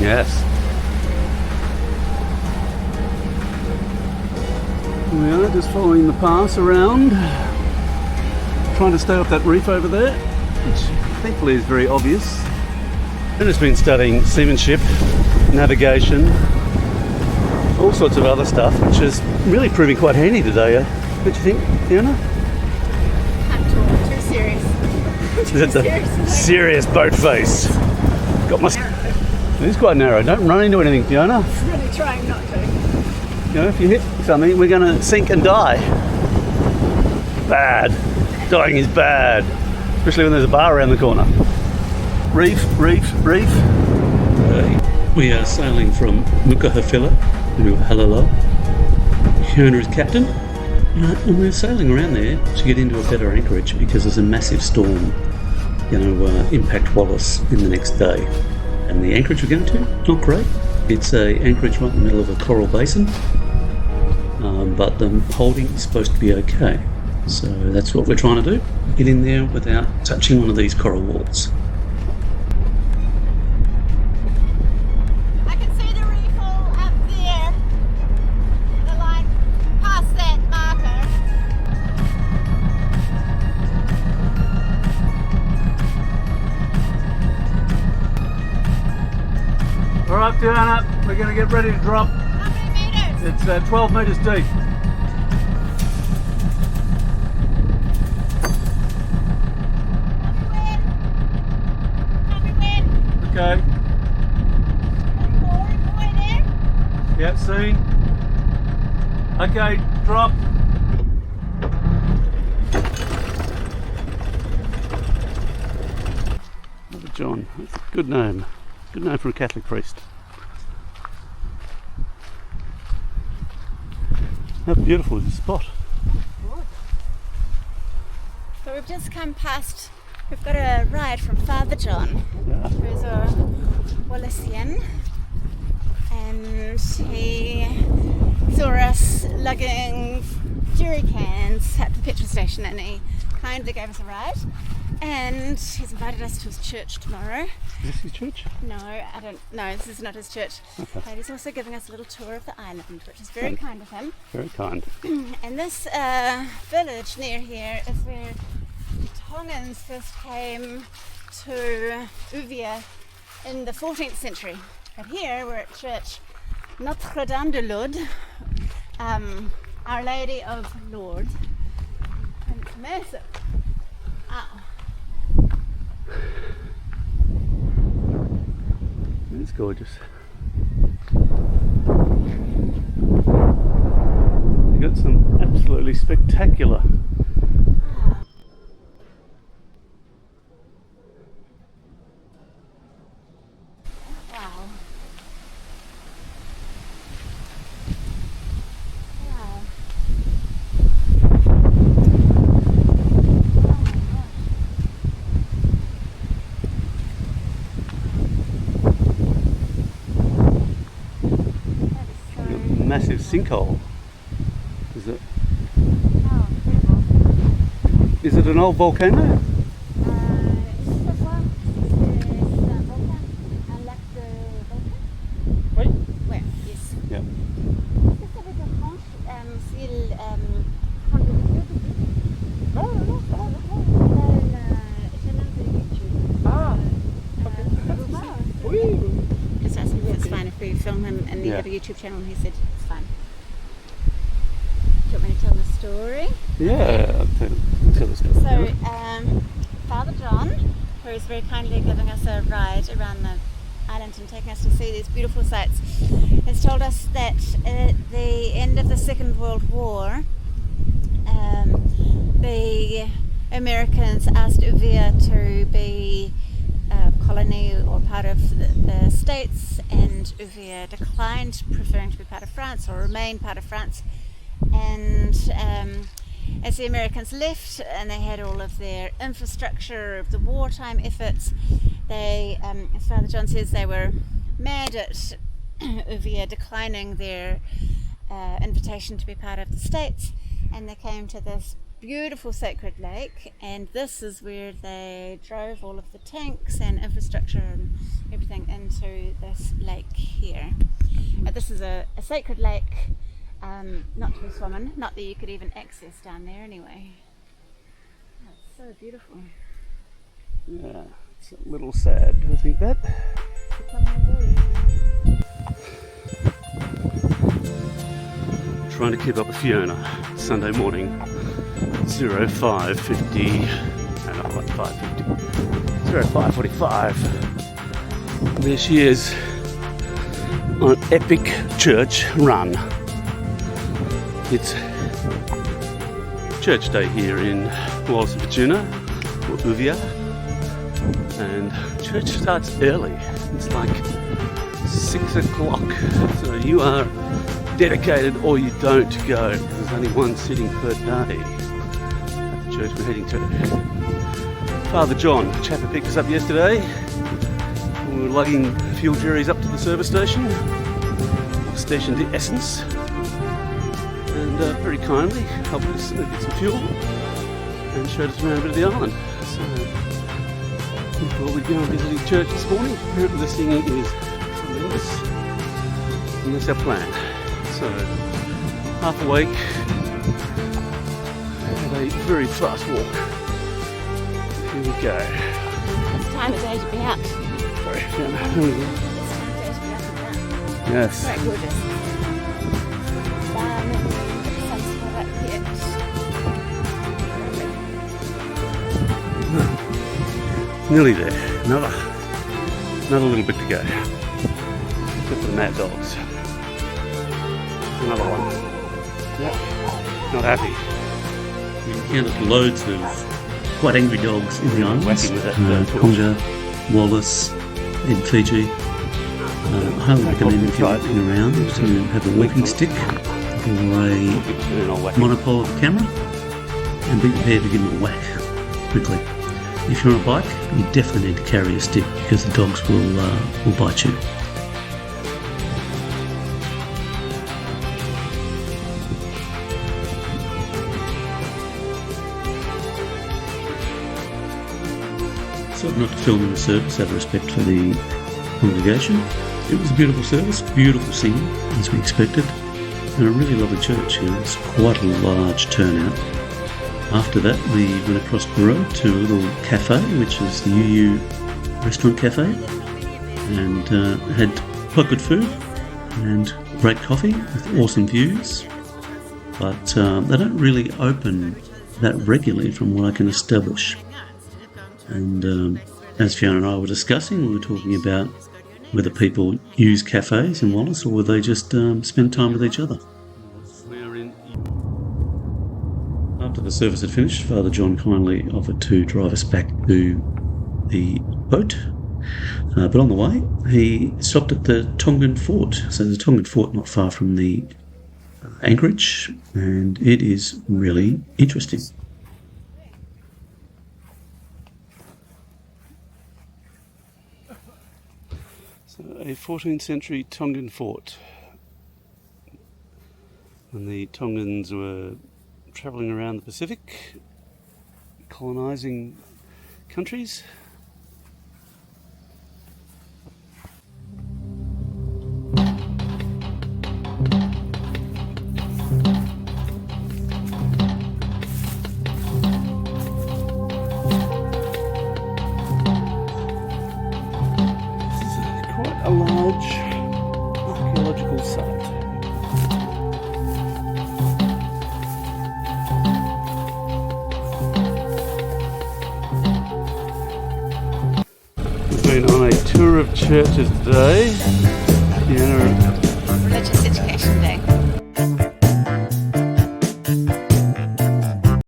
Yes. We are just following the pass around, trying to stay off that reef over there, which thankfully is very obvious. And has been studying seamanship, navigation, all sorts of other stuff, which is really proving quite handy today. What do you think, Fiona? Not too serious. It's a serious boat face. Got my. It is quite narrow. Don't run into anything, Fiona. I'm really trying not to. You know, if you hit something, we're going to sink and die. Bad. Dying is bad, especially when there's a bar around the corner. Reef, reef, reef. We are sailing from Mukahawhila to Halalo. Fiona is captain. And we're sailing around there to get into a better anchorage because there's a massive storm going to impact Wallis in the next day. And the anchorage we're going to, not great. It's a anchorage right in the middle of a coral basin, but the holding is supposed to be okay. So that's what we're trying to do. Get in there without touching one of these coral walls. I can see the reef all up there. The line past that marker. Alright, Fiona, we're going to get ready to drop. How many meters? It's 12 metres deep. Okay. Yep, see. Okay, drop. Brother John, that's a good name. Good name for a Catholic priest. How beautiful is this spot? So we've just come past, we've got a ride from Father John, Yeah. who's a Wallisian, and he saw us lugging jerry cans at the petrol station, and he kindly gave us a ride, and he's invited us to his church tomorrow. Is this his church? No, I don't. No, this is not his church. Okay. But he's also giving us a little tour of the island, which is very kind of him. Very kind. And this village near here is where the Tongans first came to Uvia in the 14th century. But here we're at church Notre Dame de Lourdes, Our Lady of Lourdes. And it's massive. Ow. It's gorgeous. You got some absolutely spectacular. Wow. Wow. Oh my gosh. Massive sinkhole. Is it? Oh, incredible. Is it an old volcano? Is this one? Is this volcan? I like the volcan. Wait. Where? Yes. Yeah. Est-ce que ça veut dire franche s'il prend le vidéo tout de suite? Non, non, ça va. Je l'aime de YouTube. Ah. Okay. Oui. Just asked him if it's fine if we film him and he Yeah. had a YouTube channel, and he said it's fine. Do you want me to tell the story? Yeah. I'll tell the story. So, Father John, who is very kindly giving us a ride around the island and taking us to see these beautiful sights, has told us that at the end of the Second World War, the Americans asked Uvia to be a colony or part of the States, and Uvia declined, preferring to be part of France or remain part of France. And as the Americans left and they had all of their infrastructure of the wartime efforts, they, as Father John says, they were mad at Uvia declining their invitation to be part of the States, and they came to this beautiful sacred lake, and this is where they drove all of the tanks and infrastructure and everything into this lake here. This is a sacred lake, not to be swimming, not that you could even access down there anyway. Oh, it's so beautiful. Yeah, it's a little sad, I think that. Trying to keep up with Fiona. Sunday morning, 05:50. No, not 5:50. 05:45. There she is on an epic church run. It's church day here in Wallis and Futuna, or Uvia, and church starts early. It's like 6 o'clock, so you are dedicated or you don't go. There's only one sitting per day at the church we're heading to. Father John, a chap who picked us up yesterday. We were lugging fuel jerrys up to the service station, Station de Essence, and very kindly helped us get some fuel and showed us around a bit of the island. So we thought we'd go and visit his church this morning. Apparently the singing is tremendous, and that's our plan. So, half awake, and a very fast walk. Here we go. It's time of day to be out. Sorry, Fiona. It's time of day to be out and about. Yes. Quite gorgeous. Sun's not up yet. Nearly there. Another little bit to go. Except for the mad dogs. Another one. Yeah. Not happy. We encountered loads of quite angry dogs in the islands. Whacking with that Tonga, Wallis, in Fiji. I highly recommend if you're walking around to have a walking stick or a monopole of a camera and be prepared to give them a whack quickly. If you're on a bike, you definitely need to carry a stick because the dogs will bite you. So not to film in the service out of respect for the congregation. It was a beautiful service, beautiful singing as we expected, and a really lovely church. It was quite a large turnout. After that we went across the road to a little cafe, which is the UU Restaurant Cafe, and had quite good food and great coffee with awesome views, but they don't really open that regularly from what I can establish. And as Fiona and I were discussing, we were talking about whether people use cafes in Wallis or whether they just spend time with each other. After the service had finished, Father John kindly offered to drive us back to the boat. But on the way, he stopped at the Tongan Fort. So there's a Tongan Fort not far from the Anchorage, and it is really interesting. A 14th century Tongan fort. When the Tongans were travelling around the Pacific, colonising countries. A large archaeological site. We've been on a tour of churches today.